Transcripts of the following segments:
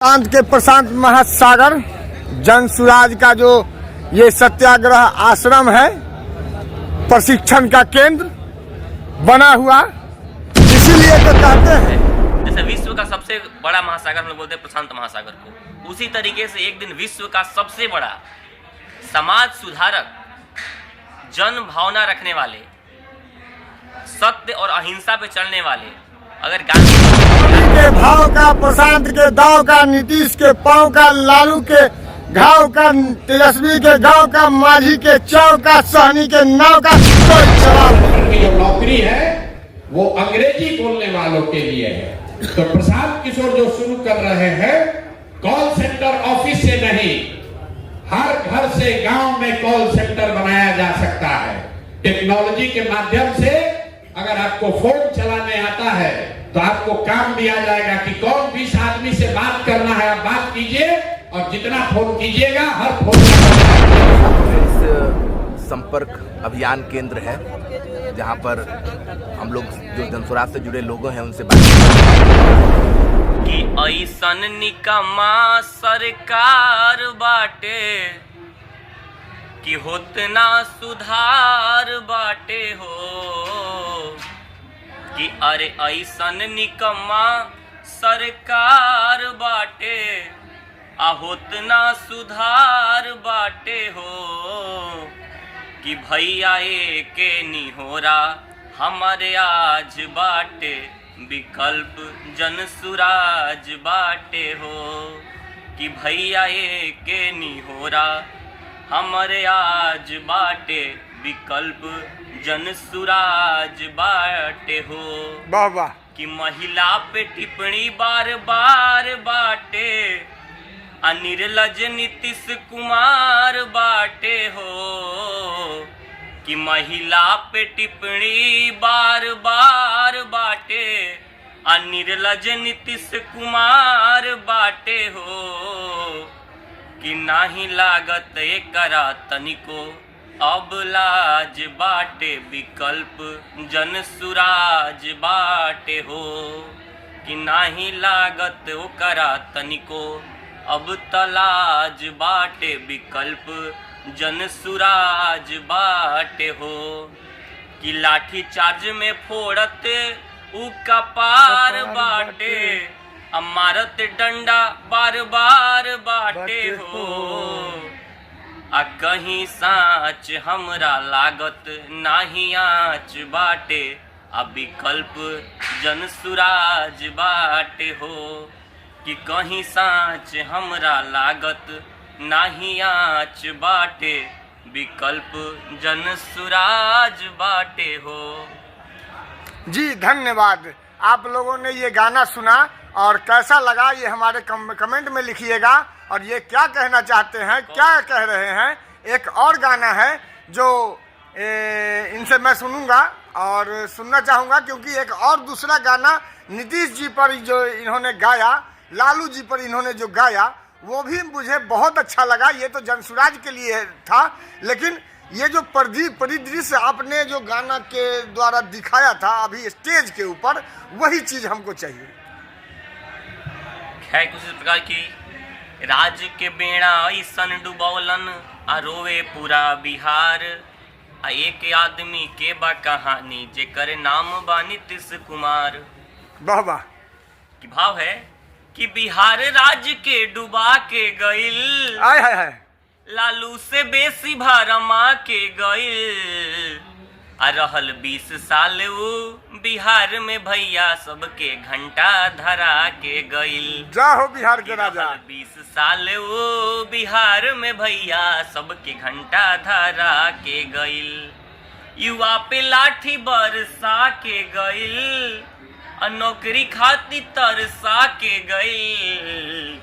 प्रशांत के प्रशांत महासागर जन सुराज का जो ये सत्याग्रह आश्रम है, प्रशिक्षण का केंद्र बना हुआ, इसीलिए तो कहते हैं जैसे विश्व का सबसे बड़ा महासागर हम लोग बोलते हैं प्रशांत महासागर को, उसी तरीके से एक दिन विश्व का सबसे बड़ा समाज सुधारक, जन भावना रखने वाले, सत्य और अहिंसा पे चलने वाले, अगर गांधी के भाव का, प्रशांत के दाव का, नीतीश के पांव का, लालू के घाव का, तेजस्वी के गांव का, माझी के चाव का, सहनी के नाव का कोई जवाब नहीं। जो नौकरी है वो अंग्रेजी बोलने वालों के लिए है। तो प्रशांत किशोर जो शुरू कर रहे हैं, कॉल सेंटर ऑफिस से नहीं, हर घर से गांव में कॉल सेंटर बनाया जा सकता है। टेक्नोलॉजी के माध्यम से अगर आपको फोन चलाने आता है तो आपको काम दिया जाएगा कि कौन 20 आदमी से बात करना है, आप बात कीजिए और जितना फोन कीजिएगा हर फोन संपर्क अभियान केंद्र है, जहां पर हम लोग जो जनसुराज से जुड़े लोग हैं उनसे बात कि ऐसन निकम्मा सरकार बाटे कि होतना सुधार बाटे हो, कि अरे ऐसन निकम्मा सरकार बाटे आ होतना सुधार बाटे हो, कि भैया के निहोरा हमारे आज बाटे विकल्प जन सुराज बाटे हो, कि भैया के निहोरा हमारे आज बाटे विकल्प जन सुराज बाटे हो। वाह वाह। कि महिला पे टिप्पणी बार बार बाटे निर्लज नीतीश कुमार बाटे हो, कि महिला पे टिप्पणी बार बार बाटे निर्लज नीतीश कुमार बाटे हो, कि नाही लागत एकरा तनिको अब लाज बाटे विकल्प जन सुराज बाटे हो, कि नाही लागत ओकरा तनिको अब तलाज बाटे विकल्प जन सुराज बाटे हो, कि लाठी चार्ज में फोड़त उ कपार बाटे मारत डंडा बार बार बाटे हो, आ कहीं साँच हमरा लागत नाही आँच बाटे आ विकल्प जन सुराज बाटे हो, कि कहीं साँच हमरा लागत नाही आँच बाटे विकल्प जन सुराज बाटे हो। जी धन्यवाद। आप लोगों ने ये गाना सुना और कैसा लगा ये हमारे कमेंट में लिखिएगा, और ये क्या कहना चाहते हैं, क्या कह रहे हैं। एक और गाना है जो इनसे मैं सुनूंगा और सुनना चाहूँगा, क्योंकि एक और दूसरा गाना नीतीश जी पर जो इन्होंने गाया, लालू जी पर इन्होंने जो गाया, वो भी मुझे बहुत अच्छा लगा। ये तो जनसुराज के लिए था, लेकिन ये जो परिदृश्य आपने जो गाना के द्वारा दिखाया था अभी स्टेज के ऊपर, वही चीज़ हमको चाहिए। है कुछ इस प्रकार की राज के बेड़ा ऐसन डुबौलन आ रोवे पूरा बिहार, आ एक आदमी के बा कहानी जेकर नाम बा नीतीश कुमार। वाह वाह। कि भाव है कि बिहार राज्य के डुबा के गइल, आय हाय हाय, लालू से बेसी भारमा के गइल, आ रहल 20 साल वो बिहार में भैया सबके घंटा धरा के गइल। जा हो बिहार के राजा। 20 साल वो बिहार में भैया सबके घंटा धरा के गइल, युवा पे लाठी बरसा के गइल, नौकरी खातिर तरसा के गइल,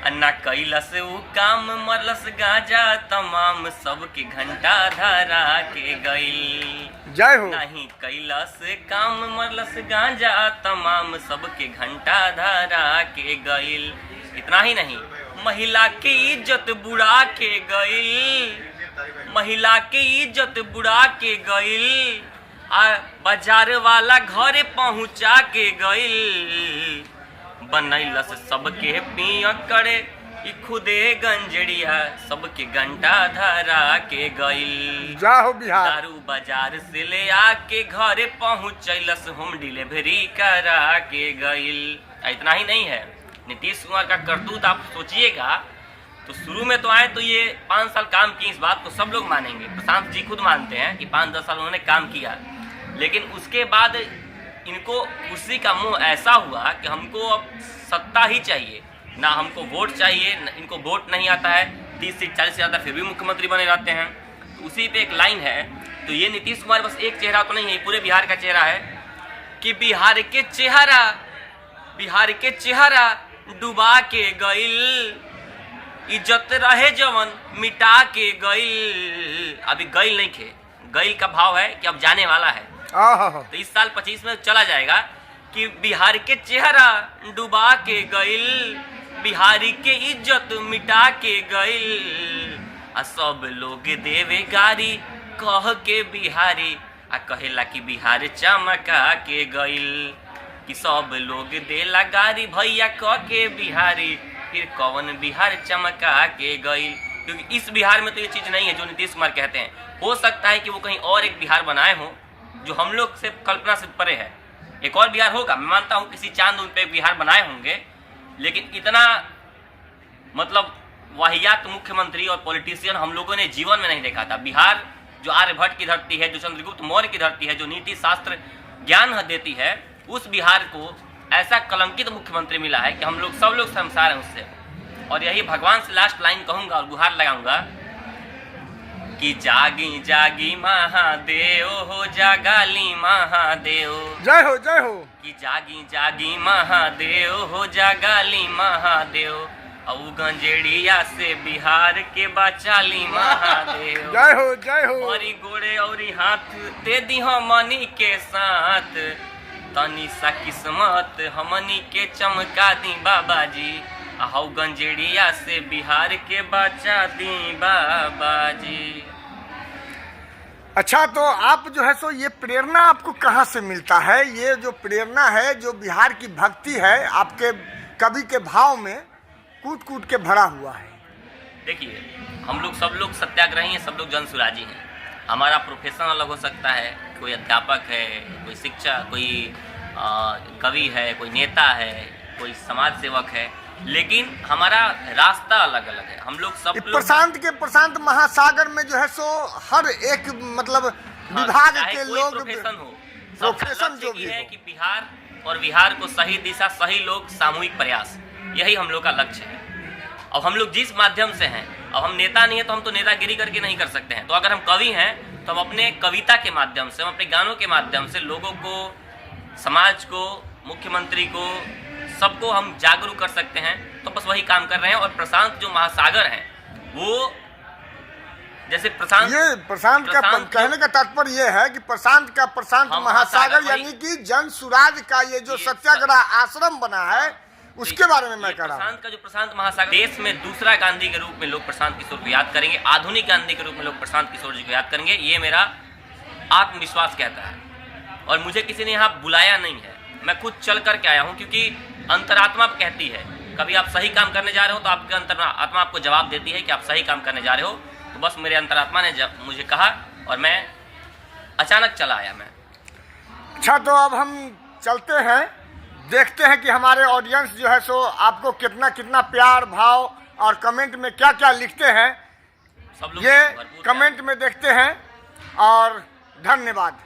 अन्ना कैलस वो काम मरलस गांजा तमाम सबके घंटा धरा के गइल। जय हो। नहीं कैलस काम मरलस गांजा तमाम सबके घंटा धरा के गइल। इतना ही नहीं, महिला की इज्जत बुढ़ा के गइल, महिला की इज्जत बुढ़ा के गइल, आ बाजार वाला घरे पहुंचा के गइल, बनैलस सबके पिय करे, ई खुदे गंजड़िया सबके घंटा धरा के गइल। जाओ बिहार। दारू बाजार से ले आके घरे पहुंचैलस, होम डिलीवरी करा के गइल। इतना ही नहीं है, नीतीश कुमार का करतूत आप सोचिएगा तो शुरू में तो आए तो ये 5 साल काम किए, इस बात को सब लोग मानेंगे। प्रशांत जी खुद मानते हैं कि 5-10 साल उन्होंने काम किया, लेकिन उसके बाद इनको कुर्सी का मोह ऐसा हुआ कि हमको अब सत्ता ही चाहिए, ना हमको वोट चाहिए। इनको वोट नहीं आता है, 30 से 40 से ज़्यादा फिर भी मुख्यमंत्री बने रहते हैं। तो उसी पे एक लाइन है, तो ये नीतीश कुमार बस एक चेहरा तो नहीं है, पूरे बिहार का चेहरा है कि बिहार के चेहरा डुबा के गइल, इज्जत रहे जवन मिटा के गइल। अभी गइल नहीं खे, गइल का भाव है कि अब जाने वाला है। तो इस साल 25 में चला जाएगा कि बिहार के चेहरा डुबा के गइल, बिहारी के इज्जत मिटा के गइल। आ सब लोग देवे गारी कह के बिहारी, आ कहेला कि बिहार चमका के गइल। कि सब लोग देला गारी भैया कह के बिहारी, फिर कौन बिहार चमका के गइल। क्योंकि इस बिहार में तो ये चीज़ नहीं है जो नीतीश कुमार कहते हैं। हो सकता है कि वो कहीं और एक बिहार बनाए हों जो हम लोग से कल्पना से परे है। एक और बिहार होगा, मैं मानता हूँ किसी चांद उन पे बिहार बनाए होंगे, लेकिन इतना मतलब वाहियात मुख्यमंत्री और पॉलिटिशियन हम लोगों ने जीवन में नहीं देखा था। बिहार जो आर्यभट्ट की धरती है, जो चंद्रगुप्त मौर्य की धरती है, जो नीति शास्त्र ज्ञान देती है, उस बिहार को ऐसा कलंकित मुख्यमंत्री मिला है कि हम लोग सब लोग शर्मसार हैं उससे। और यही भगवान से लास्ट लाइन कहूँगा और गुहार लगाऊंगा कि जागी जागी महादेव हो, जागाली महादेव। जय हो जय हो। कि जागी जागी महादेव हो, जागाली महादेव। औ गंजेड़िया से बिहार के बचाली महादेव। जय हो जय हो। औरी गोड़े औरी हाथ दे दी हमनी के साथ, तनी सा किस्मत हमनी के चमका दी बाबा जी। आओ गंजेड़िया से बिहार के बचा दी बाबा जी। अच्छा, तो आप जो है सो ये प्रेरणा आपको कहाँ से मिलता है? ये जो प्रेरणा है, जो बिहार की भक्ति है, आपके कवि के भाव में कूट कूट के भरा हुआ है। देखिए, हम लोग सब लोग सत्याग्रही हैं, सब लोग जनसुराजी हैं। हमारा प्रोफेशन अलग हो सकता है, कोई अध्यापक है, कोई शिक्षक, कोई कवि है, कोई नेता है, कोई समाज सेवक है, लेकिन हमारा रास्ता अलग अलग है। हम लोग सब प्रशांत महासागर में जो है सो हर एक मतलब विभाग के लोग प्रोफेशन हो, प्रोफेशन जो भी है कि बिहार और बिहार को सही दिशा, सही लोग, सामूहिक प्रयास, यही हम लोग का लक्ष्य है। अब हम लोग जिस माध्यम से हैं, अब हम नेता नहीं है तो हम तो नेतागिरी करके नहीं कर सकते हैं। तो अगर हम कवि हैं तो हम अपने कविता के माध्यम से, हम अपने गानों के माध्यम से लोगों को, समाज को, मुख्यमंत्री को, सबको हम जागरूक कर सकते हैं। तो बस वही काम कर रहे हैं। और प्रशांत जो महासागर हैं, वो जैसे प्रशांत का कहने का तात्पर्य ये है कि प्रशांत महासागर यानी कि जन सुराज का ये जो सत्याग्रह आश्रम बना है, उसके बारे में मैं कह रहा हूँ। प्रशांत का जो प्रशांत महासागर, देश में दूसरा गांधी के रूप में लोग प्रशांत किशोर को याद करेंगे, आधुनिक गांधी के रूप में लोग प्रशांत किशोर जी को याद करेंगे। ये मेरा आत्मविश्वास कहता है। और मुझे किसी ने यहाँ बुलाया नहीं है, मैं खुद चल करके आया हूँ, क्योंकि अंतरात्मा कहती है कभी आप सही काम करने जा रहे हो तो आपके अंतरात्मा आपको जवाब देती है कि आप सही काम करने जा रहे हो। तो बस मेरे अंतरात्मा ने मुझे कहा और मैं अचानक चला आया मैं। अच्छा, तो अब हम चलते हैं, देखते हैं कि हमारे ऑडियंस जो है सो आपको कितना कितना प्यार भाव और कमेंट में क्या क्या लिखते हैं। सब लोग ये कमेंट में देखते हैं और धन्यवाद।